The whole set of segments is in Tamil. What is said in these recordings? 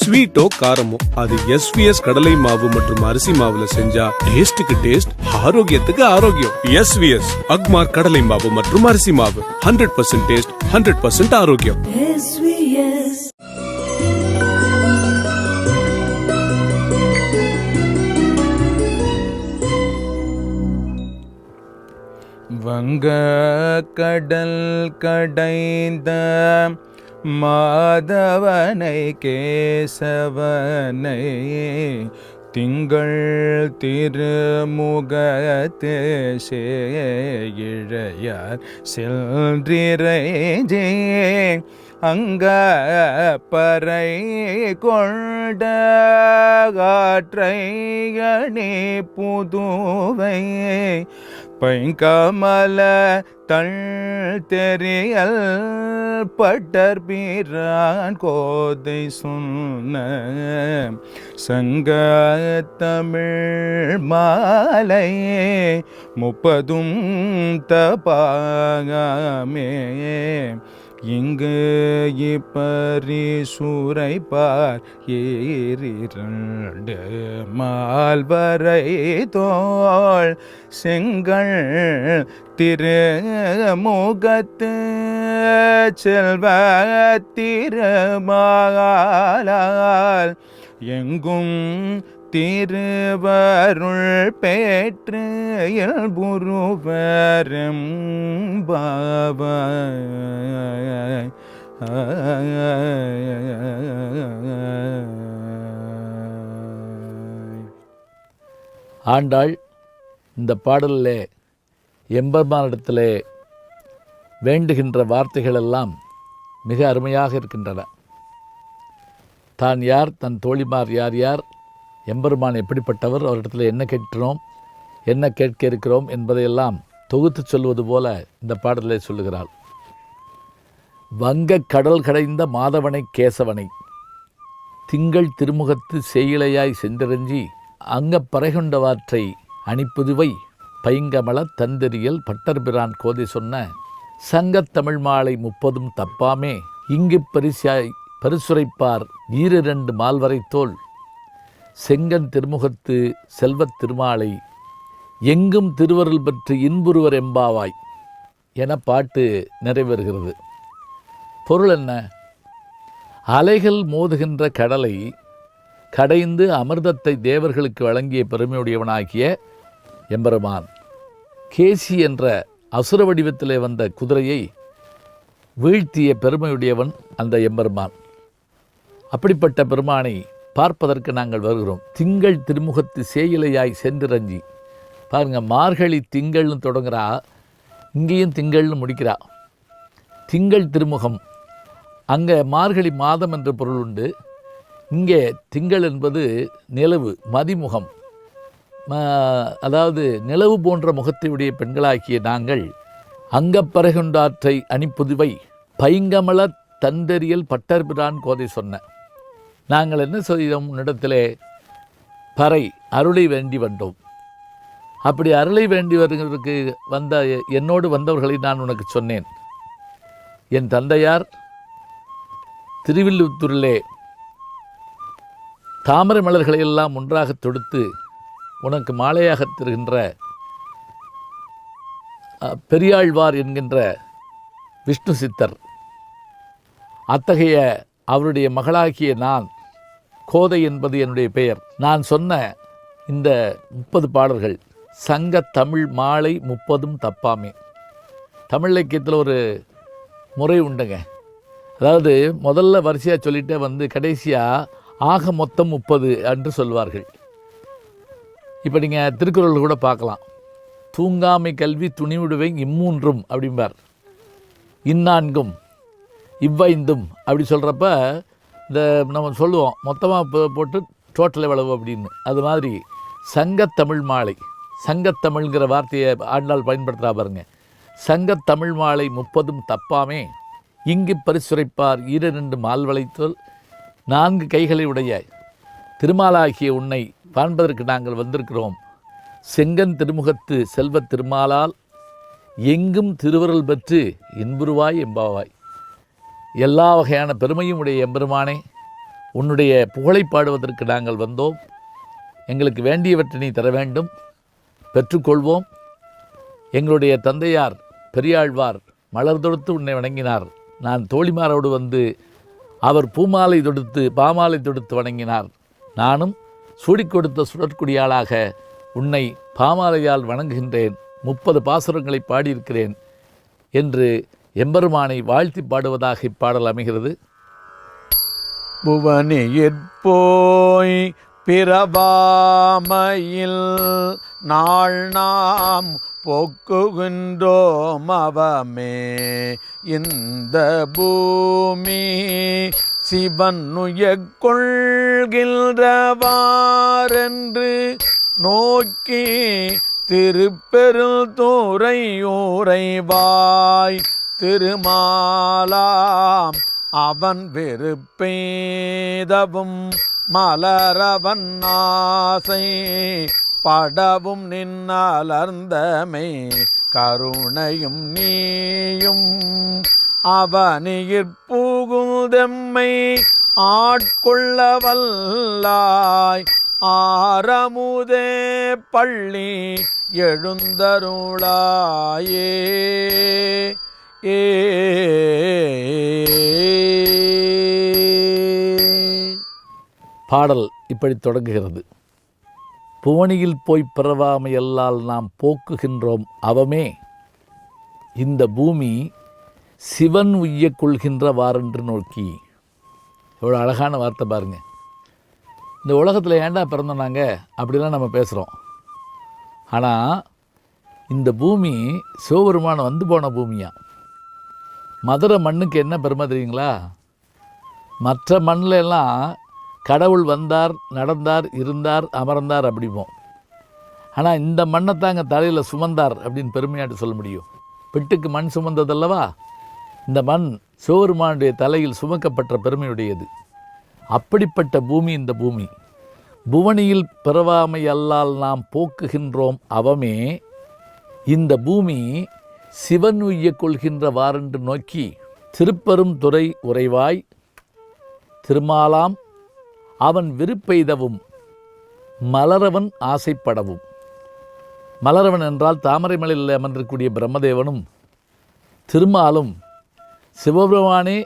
ஸ்வீட்டோ காரமோ அது எஸ்விஎஸ் கடலை மாவு மற்றும் அரிசி மாவுல செஞ்சா டேஸ்டுக்கு டேஸ்ட், ஆரோக்கியத்துக்கு ஆரோக்கியம். எஸ்விஎஸ் அக்மார் கடலை மாவு மற்றும் அரிசி மாவு 100% டேஸ்ட், 100% ஆரோக்கியம். வங்க கடல் கடைந்த மாதவனை கேசவனை திங்கள் திருமுகத்து சேயிழையார் செல்றிரைஜே அங்க பறை கொண்ட காற்றையணி புதுவை பைங்கமல தள் தெரியல் பட்டர்பிரான் கோதை சொன்ன சங்க தமிழ் மாலையே 30 தபாகமே இங்கு இப்பரிசுரைப்பார் ஏறிரண்டு மால்வரை தோள் செங்கல் திருமுகத்து செல்வ திருமாலால் எங்கும் திருவருள் பெற்று இயல்புருவரும் பாவாய். ஆண்டாள் இந்த பாடலில் எம்பெருமானிடத்திலே வேண்டுகின்ற வார்த்தைகள் எல்லாம் மிக அருமையாக இருக்கின்றன. தான் யார், தன் தோழிமார் யார் யார், எம்பெருமான் எப்படிப்பட்டவர், அவரிடத்தில் என்ன கேட்கிறோம், என்ன கேட்க இருக்கிறோம் என்பதையெல்லாம் தொகுத்து சொல்வது போல இந்த பாடலில் சொல்லுகிறாள். வங்க கடல் கடைந்த மாதவனை கேசவனை திங்கள் திருமுகத்து சேயிழையாய் சென்றிரஞ்சி அங்கப் பறைகொண்டவாற்றை அணிப்புதுவை பைங்கமல தந்தெறியல் பட்டர்பிரான் கோதை சொன்ன சங்கத்தமிழ் மாலை 30 தப்பாமே இங்கு பரிசுரைப்பார் 2 மால்வரை தோல் செங்கன் திருமுகத்து செல்வத் திருமாலை எங்கும் திருவருள் பெற்று இன்புருவர் எம்பாவாய் என பாட்டு நிறைவேறுகிறது. பொருள் என்ன? அலைகள் மோதுகின்ற கடலை கடைந்து அமிர்தத்தை தேவர்களுக்கு வழங்கிய பெருமையுடையவனாகிய எம்பெருமான் கேசி என்ற அசுர வடிவத்திலே வந்த குதிரையை வீழ்த்திய பெருமையுடையவன் அந்த எம்பெருமான். அப்படிப்பட்ட பெருமானை பார்ப்பதற்கு நாங்கள் வருகிறோம். திங்கள் திருமுகத்து சேயிலையாய் சென்றிரஞ்சி. பாருங்கள், மார்கழி திங்கள்னு தொடங்குறா, இங்கேயும் திங்கள்னு முடிக்கிறா. திங்கள் திருமுகம், அங்கே மார்கழி மாதம் என்ற பொருள் உண்டு. இங்கே திங்கள் என்பது நிலவு, மதிமுகம், அதாவது நிலவு போன்ற முகத்தை உடைய பெண்களாகிய நாங்கள் அங்கப்பறைகொண்டாற்றை அணிப்புதுவை பைங்கமல தந்தெறியல் பட்டர்பிரான் கோதை சொன்ன. நாங்கள் என்ன செய்தோம்? உன்னிடத்திலே பறை அருளை வேண்டி வந்தோம். அப்படி அருளை வேண்டி வருகிறதுக்கு வந்த என்னோடு வந்தவர்களை நான் உனக்கு சொன்னேன். என் தந்தையார் திருவில்லுத்தூரிலே தாமரை மலர்களை எல்லாம் ஒன்றாக தொடுத்து உனக்கு மாலையாக தருகின்ற பெரியாழ்வார் என்கின்ற விஷ்ணு சித்தர், அத்தகைய அவருடைய மகளாகிய நான், கோதை என்பது என்னுடைய பெயர், நான் சொன்ன இந்த 30 பாடல்கள் சங்க தமிழ் மாலை 30 தப்பாமே. தமிழ் இலக்கியத்தில் ஒரு முறை உண்டுங்க. அதாவது முதல்ல வரிசையாக சொல்லிகிட்டே வந்து கடைசியாக ஆக மொத்தம் 30 என்று சொல்வார்கள். இப்போ நீங்கள் திருக்குறள் கூட பார்க்கலாம். தூங்காமை கல்வி துணிவிடுவை இம்மூன்றும் அப்படிம்பார். இந்நான்கும் இவ்வைந்தும் அப்படி சொல்கிறப்ப இந்த நம்ம சொல்லுவோம் மொத்தமாக போட்டு டோட்டல் எவ்வளவு அப்படின்னு. அது மாதிரி சங்கத்தமிழ் மாலை, சங்கத்தமிழ்ங்கிற வார்த்தையை ஆண்டாள் பயன்படுத்துகிறா பாருங்க. சங்கத்தமிழ் மாலை 30 தப்பாமே இங்கு பரிசுரைப்பார் 2 மால்வளைத்தோல் 4 கைகளை உடைய திருமாலாகிய உன்னை காண்பதற்கு நாங்கள் வந்திருக்கிறோம். செங்கன் திருமுகத்து செல்வத் திருமாலால் எங்கும் திருவருள் பெற்று இன்புருவாய் எம்பாவாய். எல்லா வகையான பெருமையும் உடைய எம்பெருமானே, உன்னுடைய புகழை பாடுவதற்கு நாங்கள் வந்தோம். எங்களுக்கு வேண்டியவற்றை நீ தர வேண்டும், பெற்றுக்கொள்வோம். எங்களுடைய தந்தையார் பெரியாழ்வார் மலர் தொடுத்து உன்னை வணங்கினார். நான் தோழிமாரோடு வந்து அவர் பூமாலை தொடுத்து பாமாலை தொடுத்து வணங்கினார். நானும் சூடிக் கொடுத்த சுடற்குடியாளாக உன்னை பாமாலையால் வணங்குகின்றேன். 30 பாசுரங்களை பாடியிருக்கிறேன் என்று எம்பெருமானை வாழ்த்தி பாடுவதாக இப்பாடல் அமைகிறது. புவனியிற்போய் பிறவாமையில் நாள் நாம் போக்குகின்றோம் அவமே இந்த பூமி சிவன் கொள்கின்றவாரென்று நோக்கி திருப்பெருந்துறை உறைவாய் திருமாலாம் அவன் வெறுப்பேதவும் மலரவன் ஆசை படவும் நின்னலர்ந்தமை கருணையும் நீயும் அவனியிற் புகுதெம்மை ஆட்கொள்ள வல்லாய் ஆரமுதே பள்ளி எழுந்தருளாயே. பாடல் இப்படி தொடங்குகிறது. புவனியில் போய் பிறவாமையல்லால் நாம் போக்குகின்றோம் அவமே இந்த பூமி சிவன் உய்ய கொள்கின்றவாரென்று நோக்கி. எவ்வளோ அழகான வார்த்தை பாருங்கள். இந்த உலகத்தில் ஏண்டா பிறந்தோம் நாங்கள் அப்படிலாம் நம்ம பேசுகிறோம். ஆனால் இந்த பூமி சிவபெருமான் வந்து போன பூமியா. மதுரை மண்ணுக்கு என்ன பெருமை தெரியுங்களா? மற்ற மண்ணில் எல்லாம் கடவுள் வந்தார், நடந்தார், இருந்தார், அமர்ந்தார் அப்படிப்போம். ஆனால் இந்த மண்ணை தாங்க தலையில் சுமந்தார் அப்படின்னு பெருமையாட்டு சொல்ல முடியும். பிட்டுக்கு மண் சுமந்ததல்லவா, இந்த மண் சிவபெருமானுடைய தலையில் சுமக்கப்பட்ட பெருமையுடையது. அப்படிப்பட்ட பூமி இந்த பூமி. புவனியில் பிறவாமை அல்லால் நாம் போக்குகின்றோம் அவமே இந்த பூமி சிவன் உய்ய கொள்கின்றவாரென்று நோக்கி திருப்பெரும் துறை உறைவாய் திருமாலாம் அவன் விருப்பெய்தவும் மலரவன் ஆசைப்படவும். மலரவன் என்றால் தாமரை மலையில் அமர்ந்திருக்கக்கூடிய பிரம்மதேவனும் திருமாலும் சிவபெருமானே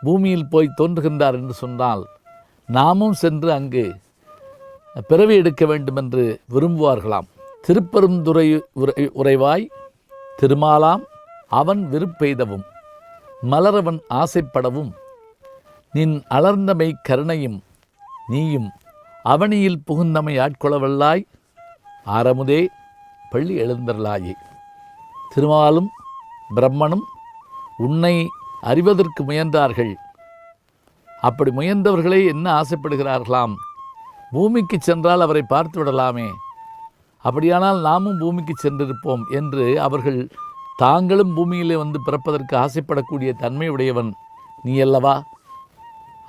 பூமியில் போய் தோன்றுகின்றார் என்று சொன்னால் நாமும் சென்று அங்கு பிறவி எடுக்க வேண்டுமென்று விரும்புவார்களாம். திருப்பெருந்துறை உறைவாய் திருமாலாம் அவன் விருப்பெய்தவும் மலரவன் ஆசைப்படவும் நின் அலர்ந்தமை கருணையும் நீயும் அவனியில் புகுந்தமை ஆட்கொளவல்லாய் ஆரமுதே பள்ளி எழுந்தருளாயே. திருமாலும் பிரம்மனும் உன்னை அறிவதற்கு முயன்றார்கள். அப்படி முயன்றவர்களே என்ன ஆசைப்படுகிறார்களாம்? பூமிக்கு சென்றால் அவரை பார்த்து விடலாமே, அப்படியானால் நாமும் பூமிக்கு சென்றிருப்போம் என்று அவர்கள் தாங்களும் பூமியிலே வந்து பிறப்பதற்கு ஆசைப்படக்கூடிய தன்மையுடையவன் நீ அல்லவா?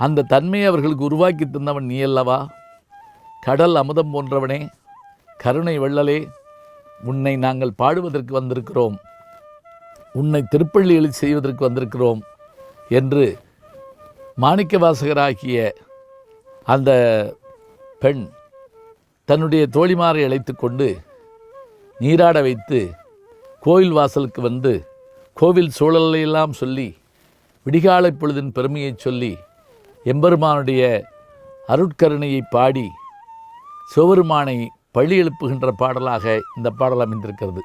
அந்த தன்மையை அவர்களுக்கு உருவாக்கி தந்தவன் நீ அல்லவா? கடல் அமுதம் போன்றவனே, கருணை வெள்ளலே, உன்னை நாங்கள் பாடுவதற்கு வந்திருக்கிறோம், உன்னை திருப்பள்ளி எழுச்சி செய்வதற்கு வந்திருக்கிறோம் என்று மாணிக்கவாசகராகிய அந்த பெண் தன்னுடைய தோழிமாரை அழைத்து கொண்டு நீராட வைத்து கோயில் வாசலுக்கு வந்து கோவில் சூழலையெல்லாம் சொல்லி விடிகாலை பொழுதின் பெருமையை சொல்லி எம்பெருமானுடைய அருட்கருணையை பாடி சிவபெருமானை பழி எழுப்புகின்ற பாடலாக இந்த பாடல் அமைந்திருக்கிறது.